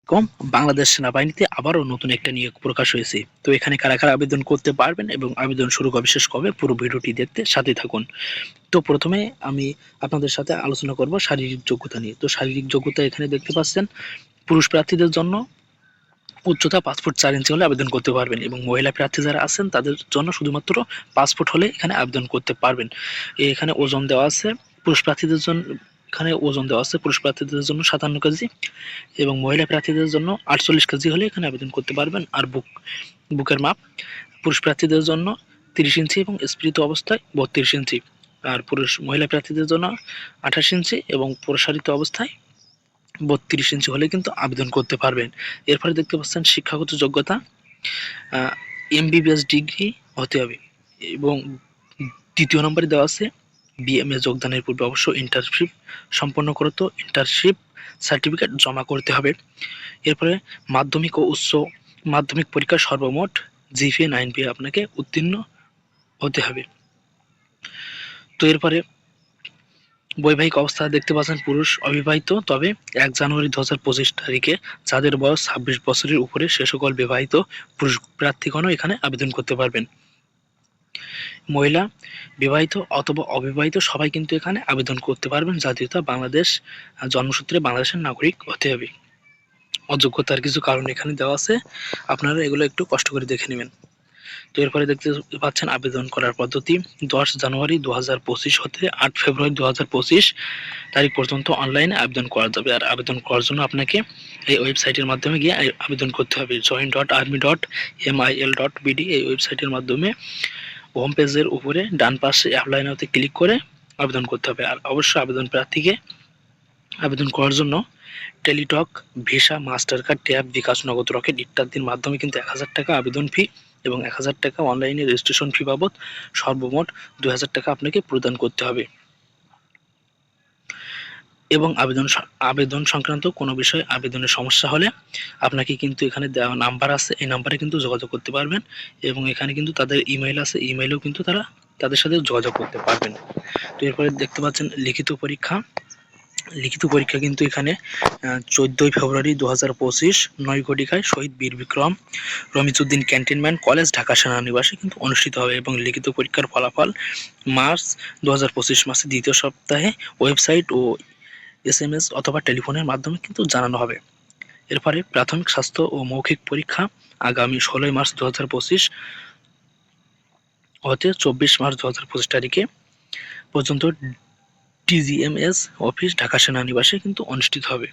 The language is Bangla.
কম বাংলাদেশ সেনাবাহিনীতে আবারও নতুন একটা নিয়োগ প্রকাশ হয়েছে। তো এখানে কারা কারা আবেদন করতে পারবেন এবং আবেদন শুরু কবে শেষ কবে পুরো ভিডিওটি দেখতে সাথে থাকুন। তো প্রথমে আমি আপনাদের সাথে আলোচনা করব শারীরিক যোগ্যতা নিয়ে। তো শারীরিক যোগ্যতা এখানে দেখতে পাচ্ছেন, পুরুষ প্রার্থীদের জন্য উচ্চতা 5 ফুট 4 ইঞ্চি হলে আবেদন করতে পারবেন এবং মহিলা প্রার্থী যারা আছেন তাদের জন্য শুধুমাত্র 5 ফুট হলে এখানে আবেদন করতে পারবেন। এখানে ওজন দেওয়া আছে পুরুষ প্রার্থীদের জন্য, পুরুষ প্রার্থীদের জন্য 57 কেজি এবং মহিলা প্রার্থীদের জন্য 48 কেজি হলে এখানে আবেদন করতে পারবেন। আর বুকের মাপ পুরুষ প্রার্থীদের জন্য 30 ইঞ্চি এবং স্ফীত অবস্থায় 32 ইঞ্চি, আর মহিলা প্রার্থীদের জন্য 28 ইঞ্চি এবং প্রসারিত অবস্থায় 32 ইঞ্চি হলে কিন্তু আবেদন করতে পারবেন। এরপরে দেখতে পাচ্ছেন শিক্ষাগত যোগ্যতা এমবিবিএস ডিগ্রি হতে হবে এবং দ্বিতীয় নম্বরে দেওয়া আছে বিএমএ যোগদানের পূর্বে অবশ্য ইন্টার্নশিপ সম্পন্ন করতে ইন্টার্নশিপ সার্টিফিকেট জমা করতে হবে। এরপরে মাধ্যমিক ও উচ্চ মাধ্যমিক পরীক্ষার সর্বমোট জিপিএ 9 পেয়ে আপনাকে উত্তীর্ণ হতে হবে। তো এরপরে বৈবাহিক অবস্থা দেখতে পাচ্ছেন পুরুষ অবিবাহিত, তবে 1 জানুয়ারি 2025 তারিখে যাদের বয়স 26 বছরের উপরে সে সকল বিবাহিত পুরুষ প্রার্থীগণও এখানে আবেদন করতে পারবেন। মহিলা বিবাহিত অথবা অবিবাহিত সবাই কিন্তু এখানে আবেদন করতে পারবেন। জাতীয়তা বাংলাদেশ, জন্মসূত্রে বাংলাদেশের নাগরিক হতে হবে। অযোগ্যতার কিছু কারণ এখানে দেওয়া আছে, আপনারা এগুলো একটু কষ্ট করে দেখে নেবেন। তো এরপরে দেখতে পাচ্ছেন আবেদন করার পদ্ধতি। 10 জানুয়ারি 2025 হতে 8 ফেব্রুয়ারি 2025 তারিখ পর্যন্ত অনলাইনে আবেদন করা যাবে। আর আবেদন করার জন্য আপনাকে এই ওয়েবসাইটের মাধ্যমে গিয়ে আবেদন করতে হবে। join.army.mil.bd এই ওয়েবসাইটের মাধ্যমে হোম পেজের উপরে ডান পাশে অ্যাপ্লাই নাওতে ক্লিক করে আবেদন করতে হবে। আর অবশ্যই আবেদন প্রার্থীকে আবেদন করার জন্য Teletalk, Visa, Master Card, Tap, bKash, Nagad, Rocket ইত্যাদির মাধ্যমে কিন্তু 1000 টাকা আবেদন ফি এবং 1000 টাকা অনলাইনে রেজিস্ট্রেশন ফি বাবদ সর্বমোট 2000 টাকা আপনাকে প্রদান করতে হবে। এবং আবেদন সংক্রান্ত কোনো বিষয়ে আবেদনের সমস্যা হলে আপনাকে কিন্তু এখানে দেওয়া নাম্বার আছে, এই নাম্বারে কিন্তু যোগাযোগ করতে পারবেন এবং এখানে কিন্তু তাদের ইমেইল আছে, ইমেইলেও কিন্তু তাদের সাথে যোগাযোগ করতে পারবেন। তো এরপরে দেখতে পাচ্ছেন লিখিত পরীক্ষা কিন্তু এখানে 14 ফেব্রুয়ারি 2025 9 ঘটিকায় শহীদ বীর বিক্রম রমিজউদ্দিন ক্যান্টনমেন্ট কলেজ, ঢাকা সেনানিবাসে কিন্তু অনুষ্ঠিত হবে এবং লিখিত পরীক্ষার ফলাফল মার্চ 2025 মাসের দ্বিতীয় সপ্তাহে ওয়েবসাইট ও SMS অথবা টেলিফোনের মাধ্যমে কিন্তু জানানো হবে। এরপরে প্রাথমিক স্বাস্থ্য ও মৌখিক পরীক্ষা আগামী 16 মার্চ 2025 হতে 24 মার্চ 2025 তারিখে পর্যন্ত DGMS অফিস, ঢাকা সেনানিবাসে কিন্তু অনুষ্ঠিত হবে।